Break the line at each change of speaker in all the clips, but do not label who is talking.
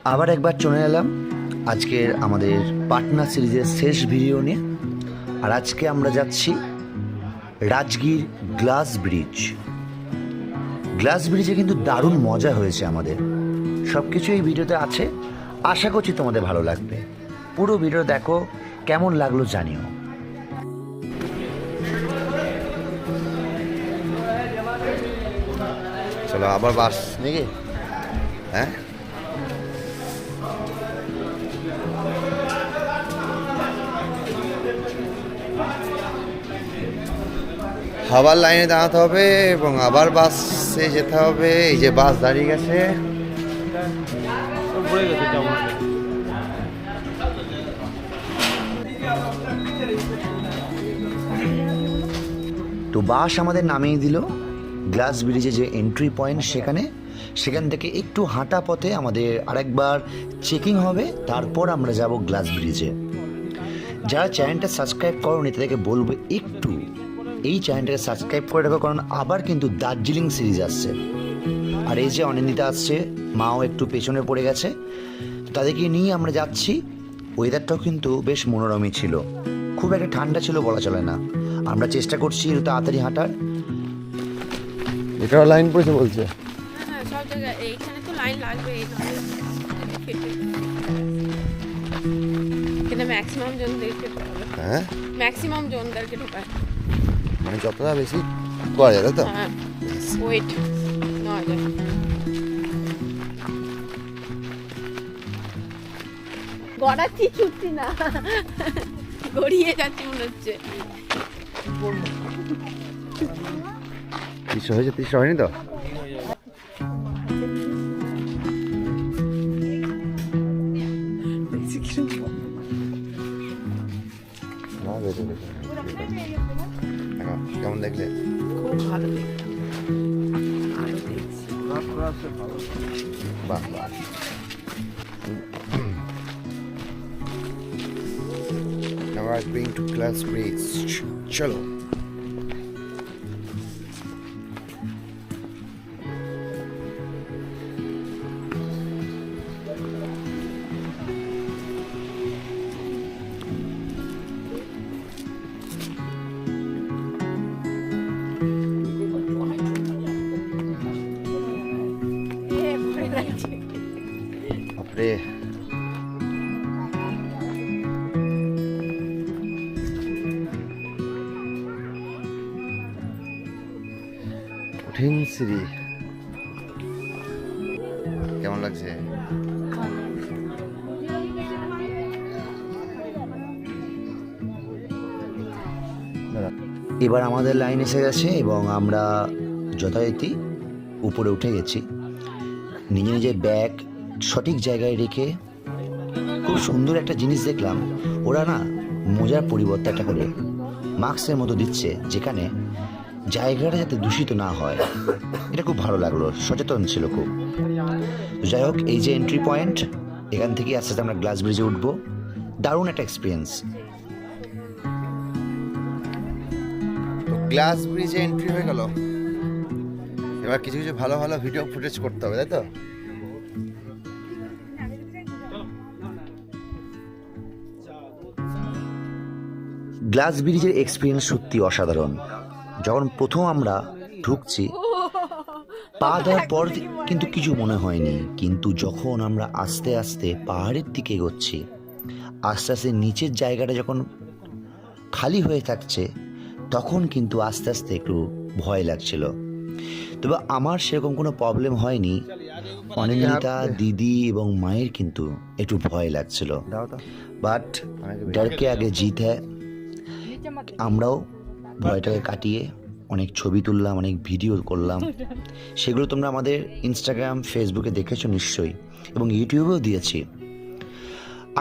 আবার একবার চলে এলাম আজকের আমাদের পাটনা সিরিজের শেষ ভিডিও নিয়ে। আর আজকে আমরা যাচ্ছি রাজগীর গ্লাস ব্রিজ। গ্লাস ব্রিজে কিন্তু দারুণ মজা হয়েছে আমাদের, সব কিছু এই ভিডিওতে আছে। আশা করছি তোমাদের ভালো লাগবে। পুরো ভিডিও দেখো, কেমন লাগলো জানিও।
চলো আবার বাস নাকি? হ্যাঁ, হাওয়ার লাইনে দাঁড়াতে হবে এবং আবার বাসে যেতে হবে। এই যে বাস দাঁড়িয়ে গেছে।
তো বাস আমাদের নামিয়ে দিল গ্লাস ব্রিজে যে এন্ট্রি পয়েন্ট, সেখান থেকে একটু হাঁটা পথে আমাদের আরেকবার চেকিং হবে, তারপর আমরা যাব গ্লাস ব্রিজে। যারা চ্যানেলটা সাবস্ক্রাইব করোনি তাদেরকে বলবো একটু এই চ্যানেলটাকে সাবস্ক্রাইব করে রাখো, কারণ আবার কিন্তু দার্জিলিং সিরিজ আসছে। আর এই যে অনিন্দিতা আসছে, মাও একটু পেছনে পড়ে গেছে, তাদেরকে নিয়ে আমরা যাচ্ছি। ওয়েদারটাও কিন্তু বেশ মনোরমই ছিল, খুব একটা ঠান্ডা ছিল বলা চলে না। আমরা চেষ্টা করছি একটু তাড়াতাড়ি হাঁটার।
এটাও লাইন পড়েছে বলছে।
হ্যাঁ, সব জায়গায় এইখানে তো লাইন লাগবে। এখানে ম্যাক্সিমাম জনদেরকে ঢোকাবে।
হ্যাঁ,
ম্যাক্সিমাম জনদেরকে ঢোকায়,
মানে যতটা বেশি করা যায় তো।
হ্যাঁ, ওয়েট নেওয়া যায়। গড়াচ্ছি, ছুটছি না, গড়িয়ে যাচ্ছি মনে হচ্ছে।
300 হয়েছে? 300 হয়নি তো? না, বেশি বেশি। দেখো, কেমন দেখলে?
খুব ভালো দেখতে। আরো দেখছি।
বাহ বাহ। Now I'm going to Glass Bridge. চলো। বাপরে, কঠিন সিঁড়ি। কেমন লাগছে?
এবার আমাদের লাইন এসে গেছে এবং আমরা যথারীতি উপরে উঠে গেছি। নিজের ব্যাগ সঠিক জায়গায় রেখে খুব সুন্দর একটা জিনিস দেখলাম, ওরা না মোজার পরিবর্তে একটা করে মাস্কের মতো দিচ্ছে, যেখানে জায়গাটা যাতে দূষিত না হয়। এটা খুব ভালো লাগলো, সচেতন ছিল খুব। যাই হোক, এই যে এন্ট্রি পয়েন্ট, এখান থেকে আস্তে আস্তে আমরা গ্লাস ব্রিজে উঠবো। দারুণ একটা এক্সপিরিয়েন্স।
গ্লাস ব্রিজে এন্ট্রি হয়ে গেল। এবার কিছু কিছু ভালো ভালো ভিডিও ফুটেজ করতে হবে, তাই তো?
গ্লাস ব্রিজের এক্সপিরিয়েন্স সত্যি অসাধারণ। যখন প্রথম আমরা ঢুকছি, পা দেওয়ার পর কিন্তু কিছু মনে হয়নি, কিন্তু যখন আমরা আস্তে আস্তে পাহাড়ের দিকে এগোচ্ছি, আস্তে আস্তে নিচের জায়গাটা যখন খালি হয়ে থাকছে, তখন কিন্তু আস্তে আস্তে একটু ভয় লাগছিল। তবে আমার সেরকম কোনো প্রবলেম হয়নি। অনিন্দিতা, দিদি এবং মায়ের কিন্তু একটু ভয় লাগছিল, বাট ডরকে আগে জিত হ্যায়। আমরাও ভয়টাকে কাটিয়ে অনেক ছবি তুললাম, অনেক ভিডিও করলাম। সেগুলো তোমরা আমাদের ইনস্টাগ্রাম, ফেসবুকে দেখেছো নিশ্চয়ই, এবং ইউটিউবেও দিয়েছি।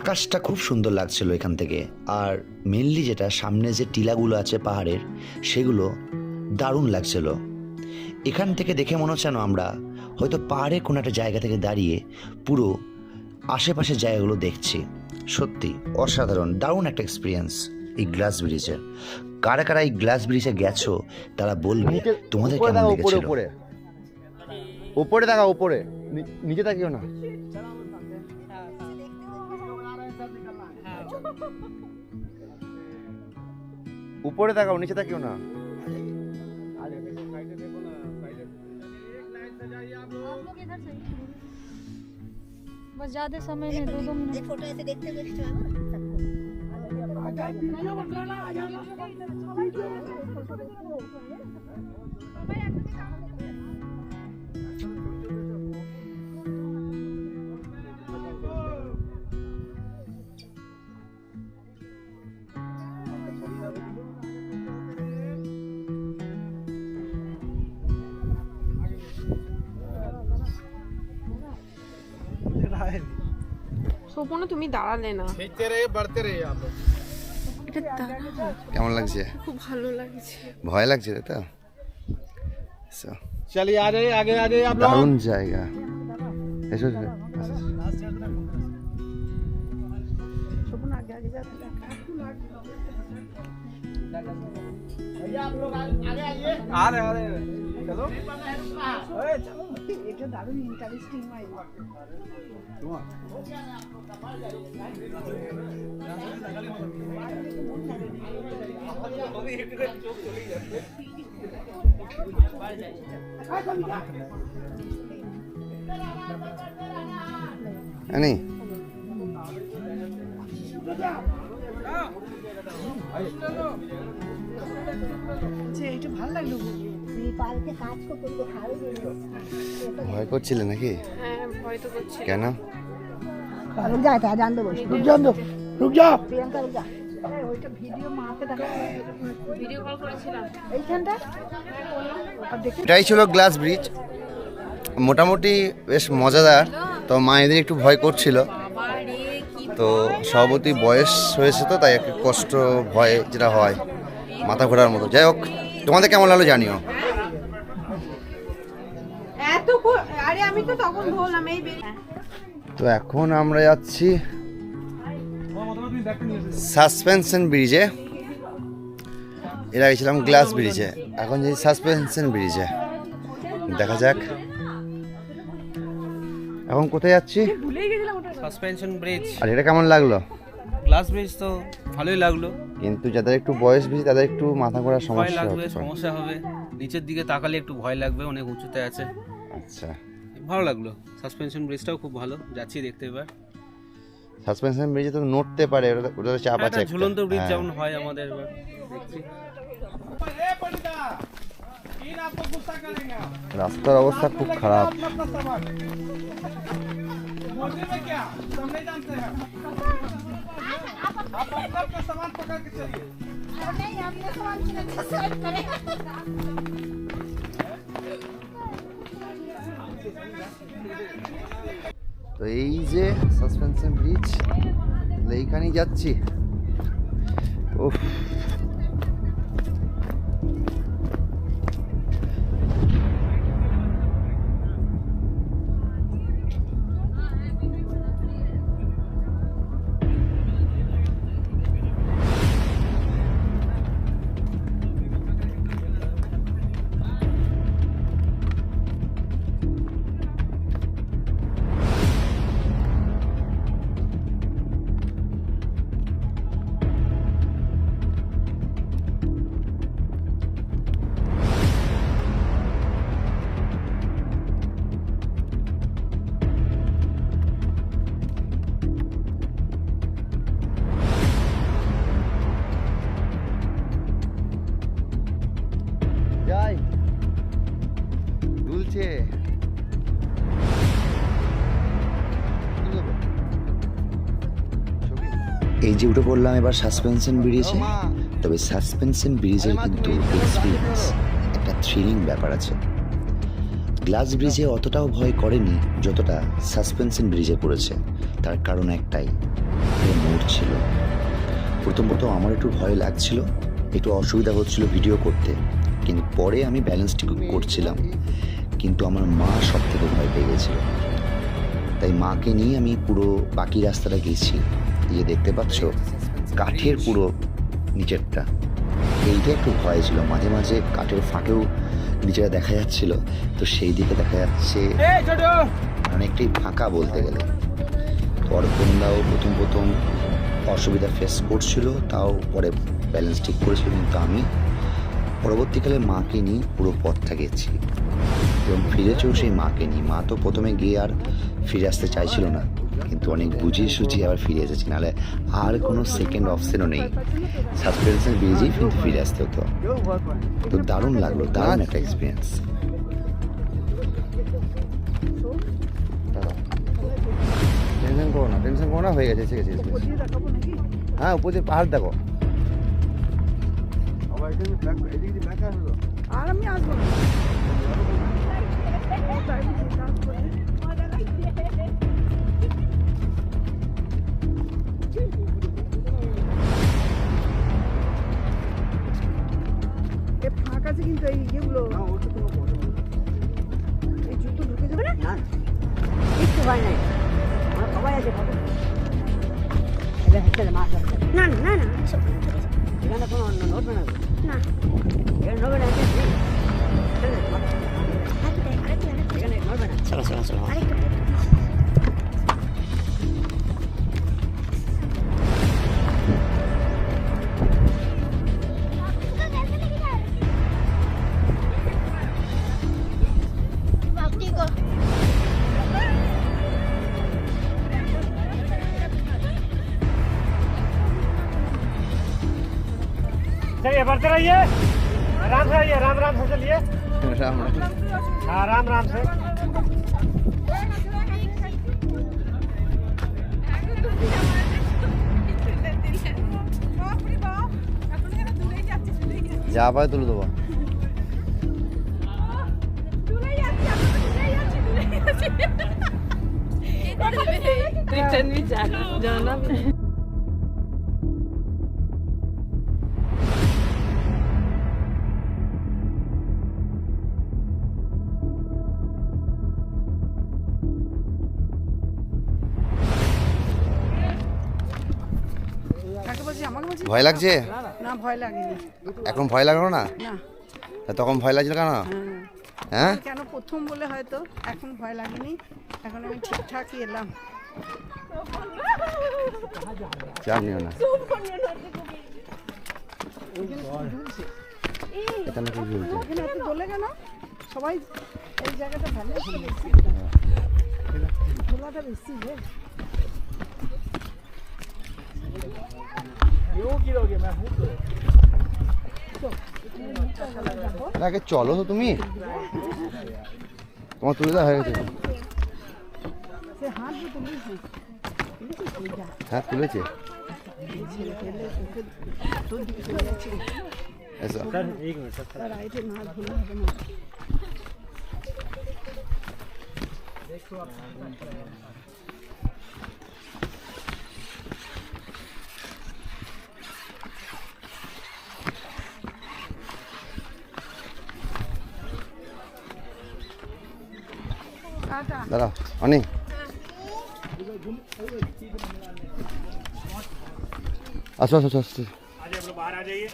আকাশটা খুব সুন্দর লাগছিল এখান থেকে। আর মেনলি যেটা সামনে যে টিলাগুলো আছে পাহাড়ের, সেগুলো দারুণ লাগছিল। এখান থেকে দেখে মনে হচ্ছে না আমরা হয়তো পাহাড়ের কোনো একটা জায়গা থেকে দাঁড়িয়ে পুরো আশেপাশের জায়গাগুলো দেখছি। সত্যি অসাধারণ, দারুণ একটা এক্সপিরিয়েন্স এই গ্লাস ব্রিজের। কারা কারা এই গ্লাস ব্রিজে গেছো তারা বলবে তোমাদের কেমন লেগেছিল।
উপরে দেখা, উপরে নিচে তাকিও না। উপরে তাকাও, নিচে তাকিও না।
बस ज्यादा समय नहीं, 2-2 मिनट।
फोटो ऐसे देखते देखते
সোপনা তুমি দাঁড়ালে না। এটা দাঁড়াও।
কেমন লাগছে?
খুব ভালো লাগছে।
ভয় লাগছে তো? So,
चलिए आ जाइए, आगे आ जाइए आप लोग।
দারুণ জায়গা। এসো এসো।
সোপনা আগে আগে যাচ্ছে।
भैया आप लोग आगे आइए। आ रहे चलो। अरे चलो।
এটা দারুণ ইন্টারেস্টিং হয়।
আনি
এটা ভালো লাগলো।
नेपाल के कांच को तुम दिखाओ।
ভয় করছিলে নাকি?
হ্যাঁ ভয় তো করছে।
কেন?
रुक जा था जान दो बस।
रुक जाओ रुक जाओ।
प्रियंका रुक जा।
ওইটা ভিডিও মাকে দেখা ভিডিও কল করেছিলাম
এইখানটা
এটাই ছিল গ্লাস ব্রিজ। মোটামুটি বেশ মজাদার। তো মায়েদের একটু ভয় করছিল,
বাবা রে কি
তো সভাপতি বয়স হয়েছে তো তাই একটু কষ্ট ভয় যেটা হয় মাথা ঘোরার মতো। যাই হোক, তোমাদের কেমন লাগলো জানিও।
এত আরে আমি তো তখন বললাম এই
তো এখন আমরা যাচ্ছি সাসপেনশন ব্রিজে। এর আগে ছিলাম গ্লাস ব্রিজে, এখন যাই সাসপেনশন ব্রিজে। দেখা যাক এখন কোথায় যাচ্ছি
সাসপেনশন ব্রিজ।
আর এটা কেমন লাগলো।
গ্লাস ব্রিজ তো ভালোই লাগলো,
কিন্তু যাদের একটু বয়স বেশি তাদের একটু মাথা ঘোরার
ভয়
সমস্যা
লাগবে,
হতে পারে।
সমস্যা হবে, নিচের দিকে তাকালে একটু ভয় লাগবে, অনেক উঁচুতে আছে।
আচ্ছা,
ভালো লাগলো, সাসপেনশন ব্রিজটাও খুব ভালো, যাচ্ছি দেখতে এবার।
সাসপেনশন ব্রিজে তো নড়তে পারে, ওটা তো চাপ আছে
একটা
একটা।
ঝুলন্ত ব্রিজ
হ্যাঁ।
যেমন হয় আমাদের, এবার দেখছি।
ए पंडिता, इन आपको गुस्सा करेंगे आप।
রাস্তার অবস্থা খুব খারাপ।
अपना सामान। मोदी में क्या? हम नहीं जानते हैं। आप अपना सामान पकड़ के चलिए।
नहीं हमने सामान सुरक्षा सेट करेगा।
তো এই যে সাসপেনশন ব্রিজ, এইখানেই যাচ্ছি। উফ, যাই দুলছে।
এই যে উঠে পড়লাম এবার সাসপেনশন ব্রিজে। তবে সাসপেনশন ব্রিজের কিন্তু এক্সপিরিয়েন্স একটা থ্রিলিং ব্যাপার আছে। গ্লাস ব্রিজে অতটাও ভয় করেনি যতটা সাসপেনশন ব্রিজে পড়েছে। তার কারণ একটাই, মোড় ছিল। প্রথমত আমার একটু ভয় লাগছিল, একটু অসুবিধা হচ্ছিল ভিডিও করতে, কিন্তু পরে আমি ব্যালেন্স ঠিক করছিলাম। কিন্তু আমার মা সব থেকে ভয় পেয়ে গেছিল, তাই মাকে নিয়ে আমি পুরো বাকি রাস্তাটা গেছি। এই যে দেখতে পাচ্ছ কাঠের পুরো নিচেরটা, এইটা একটু ভয় ছিল। মাঝে মাঝে কাঠের ফাঁকেও নিচেটা দেখা যাচ্ছিল, তো সেই দিকে দেখা যাচ্ছে অনেকটাই ফাঁকা বলতে গেলে। তো অর্পণদাও প্রথম অসুবিধা ফেস করছিল, তাও পরে ব্যালেন্স ঠিক করেছিল। কিন্তু আমি পরবর্তীকালে মাকে নিয়ে পুরো পথটা গেছি এবং ফিরেছেও সেই মাকে নিয়ে। মা তো প্রথমে গিয়ে আর ফিরে আসতে চাইছিল না, কিন্তু অনেক বুঝিয়ে সুঝিয়ে আবার ফিরে এসেছি, নাহলে আর কোনো সেকেন্ড অপশনও নেই, সাসপেনশন ব্রিজেই কিন্তু ফিরে আসতে হতো। তো দারুণ লাগলো, দারুণ একটা এক্সপিরিয়েন্স।
টেনশন করো না, হয়ে গেছে, এসে গেছে। হ্যাঁ, উপর দিয়ে পাহাড় দেখো।
আর আমি আসবো না। এ ফাঁক আছে কিন্তু এই ইয়েগুলো এই জুতো ঢুকে যাবে না।
কিচ্ছু ভয় নাই, আমার সবাই আছে। এটা হচ্ছে মাছ আছে। না না না না, এখানে কোনো নড়বে না। না এখানে নড়বে না, এখানে নড়বে না। চলো চলো চলো।
चलिए बढ़ते रहिए, आराम से आइए, राम राम से चलिए।
রাম রাম।
हाँ, राम राम से।
যা পায় তুলে দেবো।
কাকে বলছি? আমাকে বলছি?
ভয় লাগছে?
না, ভয় লাগেনি।
এখন ভয় লাগলো না?
না।
তা তখন ভয় লাগছিল কেন? হ্যাঁ,
কেন প্রথম বলে হয়তো এখন ভয় লাগেনি, এখন আমি ঠিকঠাকই এলাম।
চাপ নিও না। এখানে কি ঝুলছে?
এখানে এত দোলে কেন? সবাই এই জায়গাটা ভালো দোলাটা বেশি রে।
আগে চলো তো তুমি, তোমার তুলে দেওয়া হয়ে গেছে।
সে হাত দিয়ে তুলিস।
হ্যাঁ, তুলেছে। এসো।
রাইটে না ধুলে হবে না।
দাঁড়াও অনেক। আসো আসো আসো।
आज आप लोग बाहर आ जाइए।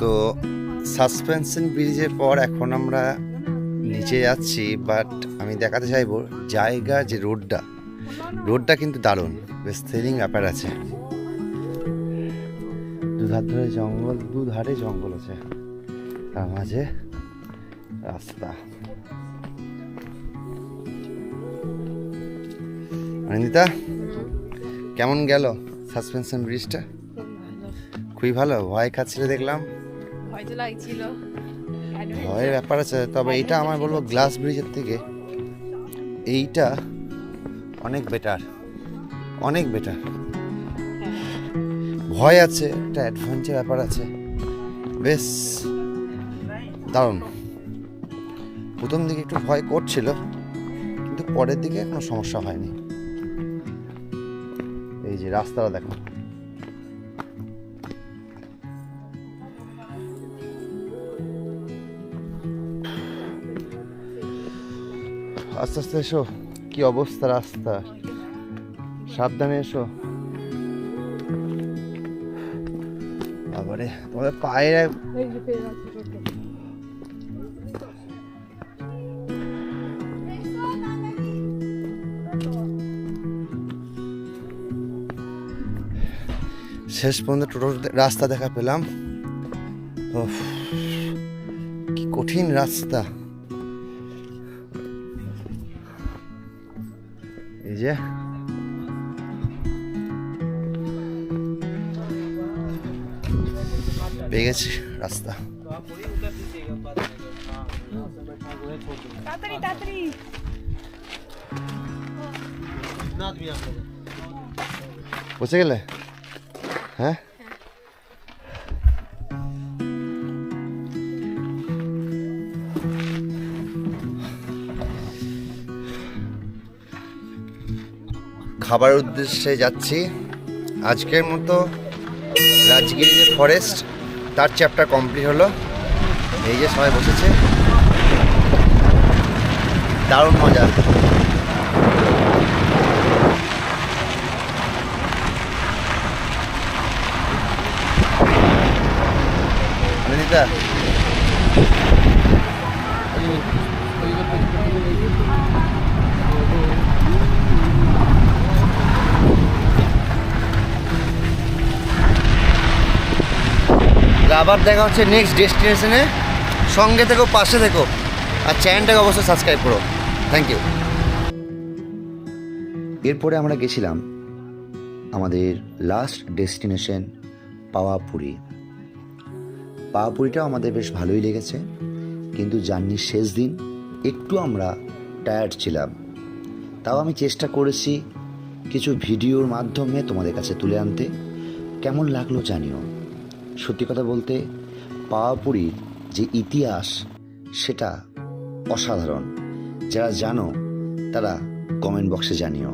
তো সাসপেনশন ব্রিজের পর এখন আমরা নিচে যাচ্ছি, বাট আমি দেখাতে চাইবো জায়গা যে রোডটা কিন্তু দারুণ, বেশ থ্রিলিং ব্যাপার আছে। দুধারে জঙ্গল আছে, তার মাঝে রাস্তা। অনিন্দিতা, কেমন গেল সাসপেনশন ব্রিজটা? খুবই ভালো। ভয় খাচ্ছিল দেখলাম।
ভয় তো লাগছিল।
ভয়ের ব্যাপার আছে, তবে এইটা আমার বলবো গ্লাস ব্রিজের থেকে এইটা অনেক বেটার, অনেক বেটার। ভয় আছে, একটা অ্যাডভেঞ্চার ব্যাপার আছে, বেশ দারুণ। প্রথম দিকে একটু ভয় করছিল, কিন্তু পরের দিকে কোনো সমস্যা হয়নি। এই যে রাস্তাটা দেখো, আস্তে আস্তে এসো। কি অবস্থা রাস্তা, সাবধানে এসো। আবারে তোমাদের পায়ে শেষ পর্যন্ত টোটো রাস্তা দেখা পেলাম। উফ, কি কঠিন রাস্তা। এই যে পেয়ে গেছি রাস্তা।
তাড়াতাড়ি তাড়াতাড়ি।
পৌঁছে গেলে? হ্যাঁ, খাবার উদ্দেশ্যে যাচ্ছি। আজকের মতো রাজগিরি যে ফরেস্ট তার চ্যাপ্টার কমপ্লিট হলো। এই যে সবাই বসেছে, দারুণ মজা। অনিতা, আবার দেখা হচ্ছে নেক্সট ডেস্টিনেশনে। সঙ্গে থেকো, পাশে থেকো, আর চ্যানেলটাকে অবশ্যই সাবস্ক্রাইব করো। Thank you.
এরপরে আমরা গেছিলাম আমাদের লাস্ট ডেস্টিনেশন পাওয়াপুরি। পাওয়াপুরিটাও আমাদের বেশ ভালোই লেগেছে, কিন্তু জার্নির শেষ দিন একটু আমরা টায়ার্ড ছিলাম। তাও আমি চেষ্টা করেছি কিছু ভিডিওর মাধ্যমে তোমাদের কাছে তুলে আনতে। কেমন লাগলো জানিও। সত্যি কথা বলতে পাওয়াপুরির যে ইতিহাস সেটা অসাধারণ। যারা জানো তারা কমেন্ট বক্সে জানিও।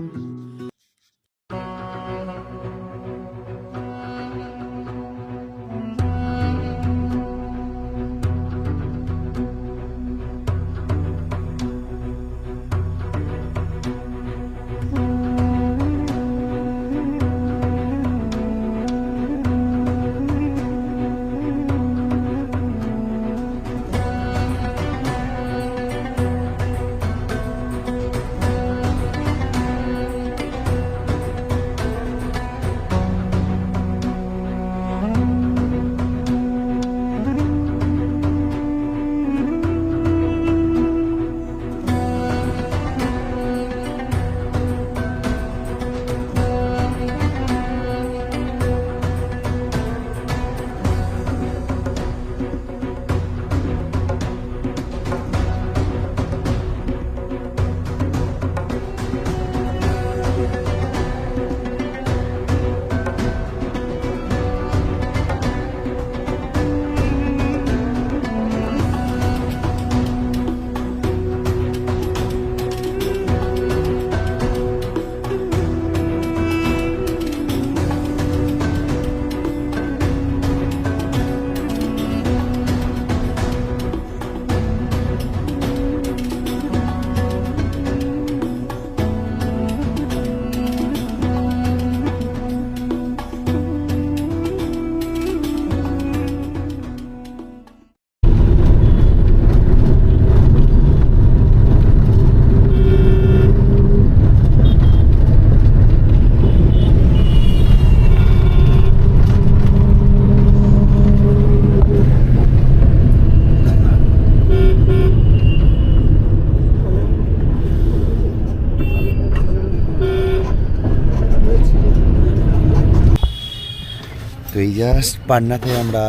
তো এই জাস্ট পান্নাতে আমরা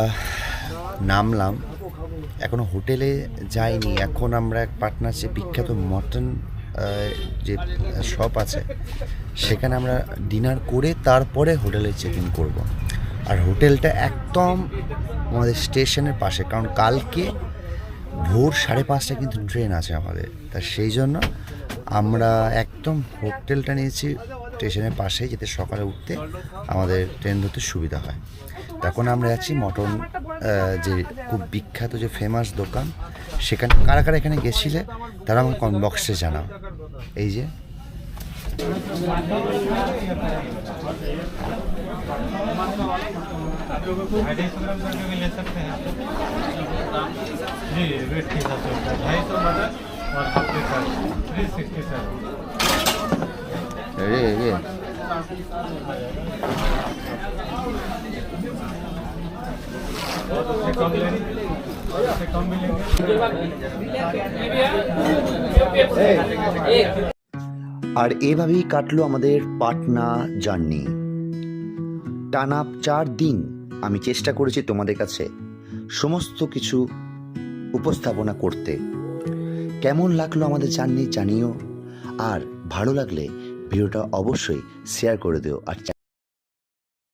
নামলাম, এখনো হোটেলে যাইনি। এখন আমরা এক পাটনার যে বিখ্যাত মটন যে শপ আছে সেখানে আমরা ডিনার করে তারপরে হোটেলে চেক ইন করবো। আর হোটেলটা একদম আমাদের স্টেশনের পাশে, কারণ কালকে ভোর 5:30টায় কিন্তু ট্রেন আছে আমাদের। তা সেই জন্য আমরা একদম হোটেলটা নিয়েছি স্টেশনের পাশেই, যাতে সকালে উঠতে আমাদের ট্রেন ধরতে সুবিধা হয়। তখন আমরা যাচ্ছি মটন যে খুব বিখ্যাত যে ফেমাস দোকান, সেখানে কারা কারা এখানে গেছিলে তারা আমাকে কমেন্ট বক্সে জানাও। এই যে
আর এভাবেই কাটলো আমাদের পাটনা জার্নি। টানা 4 দিন আমি চেষ্টা করেছি তোমাদের কাছে সমস্ত কিছু উপস্থাপনা করতে। কেমন লাগলো আমাদের জার্নি জানিও, আর ভালো লাগলে ভিডিওটা অবশ্যই শেয়ার করে দিও, আর